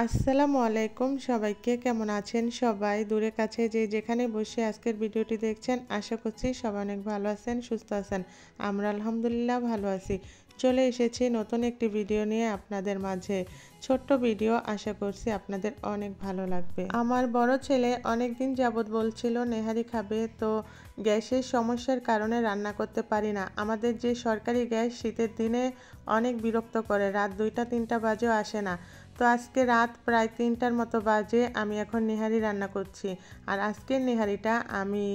আসসালামু আলাইকুম সবাইকে, কেমন আছেন সবাই? দূরে কাছে যে যেখানে বসে আজকের ভিডিওটি দেখছেন, আশা করছি সবাই অনেক ভালো আছেন, সুস্থ আছেন। আমরা আলহামদুলিল্লাহ ভালো আছি। চলে এসেছি নতুন একটি ভিডিও নিয়ে আপনাদের মাঝে। ছোট্ট ভিডিও, আশা করছি আপনাদের অনেক ভালো লাগবে। আমার বড় ছেলে অনেক দিন যাবৎ বলছিল নেহারি খাবে, তো গ্যাসের সমস্যার কারণে রান্না করতে পারি না। আমাদের যে সরকারি গ্যাস শীতের দিনে অনেক বিরক্ত করে, রাত 2টা-3টা বাজেও আসে না। তো আজকে রাত প্রায় 3টার মতো বাজে আমি এখন নেহারি রান্না করছি। আর আজকের নেহারিটা আমি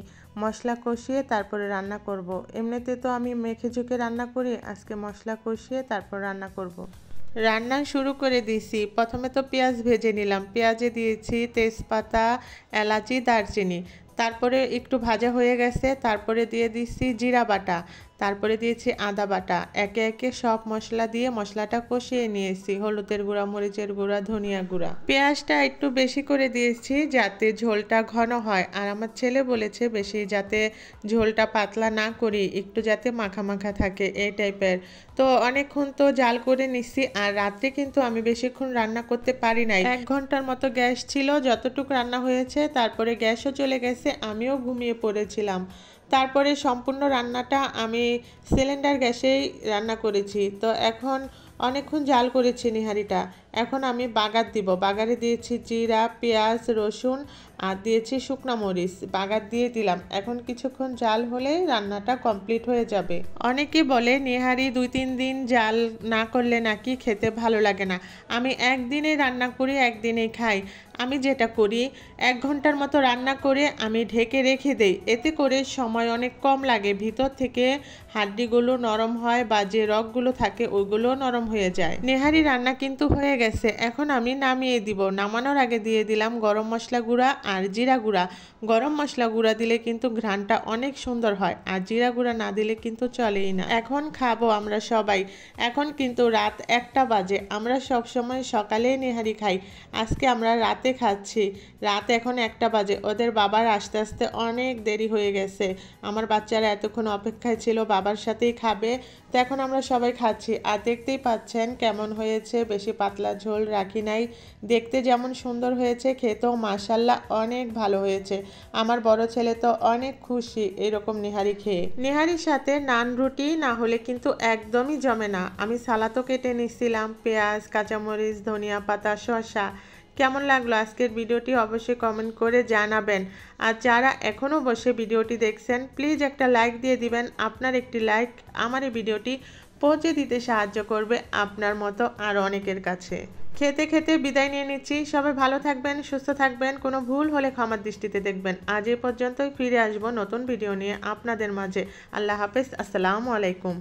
মশলা কষিয়ে তারপরে রান্না করব। এমনিতে তো আমি মেখে ঝুঁকে রান্না করি, আজকে মশলা কষিয়ে তারপর রান্না করব। রান্না শুরু করে দিয়েছি। প্রথমে তো পেঁয়াজ ভেজে নিলাম, পেঁয়াজে দিয়েছি তেজপাতা, এলাচি, দারচিনি। তারপরে একটু ভাজা হয়ে গেছে, তারপরে দিয়ে দিচ্ছি জিরা বাটা, তারপরে দিয়েছি আদা বাটা। একে একে সব মশলা দিয়ে মশলাটা কষিয়ে নিয়েছি। হলুদের গুঁড়া, মরিচের গুঁড়া, ধনিয়া গুঁড়া। পেঁয়াজটা একটু বেশি করে দিয়েছি যাতে ঝোলটা ঘন হয়। আর আমার ছেলে বলেছে বেশি যাতে ঝোলটা পাতলা না করি, একটু যাতে মাখা মাখা থাকে এই টাইপের। তো অনেকক্ষণ তো জাল করে নিচ্ছি। আর রাত্রে কিন্তু আমি বেশিক্ষণ রান্না করতে পারি নাই। 1 ঘন্টার মতো গ্যাস ছিল, যতটুকু রান্না হয়েছে। তারপরে গ্যাসও চলে গেছে, আমিও ঘুমিয়ে পড়েছিলাম। তারপরে সম্পূর্ণ রান্নাটা আমি সিলিন্ডার গ্যাসেই রান্না করেছি। তো এখন অনেকক্ষণ জাল করেছি নেহারিটা। এখন আমি বাগার দিব। বাগারে দিয়েছি জিরা, পেঁয়াজ, রসুন আর দিয়েছি শুকনো মরিচ। বাগার দিয়ে দিলাম। এখন কিছুক্ষণ জাল হলে রান্নাটা কমপ্লিট হয়ে যাবে। অনেকে বলে নেহারি 2-3 দিন জাল না করলে নাকি খেতে ভালো লাগে না। আমি একদিনে রান্না করি, একদিনেই খাই। আমি যেটা করি, 1 ঘন্টার মতো রান্না করে আমি ঢেকে রেখে দেই। এতে করে সময় অনেক কম লাগে, ভিতর থেকে হাড্ডিগুলো নরম হয় বা যে রগগুলো থাকে ওইগুলো নরম হয়ে যায়। নেহারি রান্না কিন্তু হয়ে গেছে। এখন আমি নামিয়ে দিব। নামানোর আগে দিয়ে দিলাম গরম মশলা গুঁড়া আর জিরা গুঁড়া। গরম মশলা গুঁড়া দিলে কিন্তু ঘ্রাণটা অনেক সুন্দর হয়, আর জিরা গুঁড়া না দিলে কিন্তু চলেই না। এখন খাবো আমরা সবাই। এখন কিন্তু রাত 1টা বাজে। আমরা সব সময় সকালেই নেহারি খাই, আজকে আমরা রাতে খাচ্ছি। রাত এখন 1টা বাজে। ওদের বাবার আসতে আসতে অনেক দেরি হয়ে গেছে। আমার বাচ্চারা এতক্ষণ অপেক্ষায় ছিল বাবার সাথেই খাবে। তো এখন আমরা সবাই খাচ্ছি। আর দেখতেই পাচ্ছেন কেমন হয়েছে, বেশি পাতলা ঝোল রাখি নাই। দেখতে যেমন সুন্দর হয়েছে, খেতেও মাশাআল্লাহ অনেক ভালো হয়েছে। আমার বড় ছেলে তো অনেক খুশি এরকম নেহারি খেয়ে। নেহারির সাথে নান রুটি না হলে কিন্তু একদমই জমে না। আমি সালাদও কেটে নিচ্ছিলাম, পেঁয়াজ, কাঁচামরিচ, ধনিয়া পাতা, শসা। কেমন লাগলো আজকের ভিডিওটি অবশ্যই কমেন্ট করে জানাবেন। আর যারা এখনও বসে ভিডিওটি দেখছেন, প্লিজ একটা লাইক দিয়ে দিবেন। আপনার একটি লাইক আমার এই ভিডিওটি পৌঁছে দিতে সাহায্য করবে আপনার মতো আর অনেকের কাছে। খেতে খেতে বিদায় নিয়ে নিচ্ছি। সবাই ভালো থাকবেন, সুস্থ থাকবেন। কোনো ভুল হলে ক্ষমার দৃষ্টিতে দেখবেন। আজ এ পর্যন্তই, ফিরে আসবো নতুন ভিডিও নিয়ে আপনাদের মাঝে। আল্লাহ হাফেজ, আসসালামু আলাইকুম।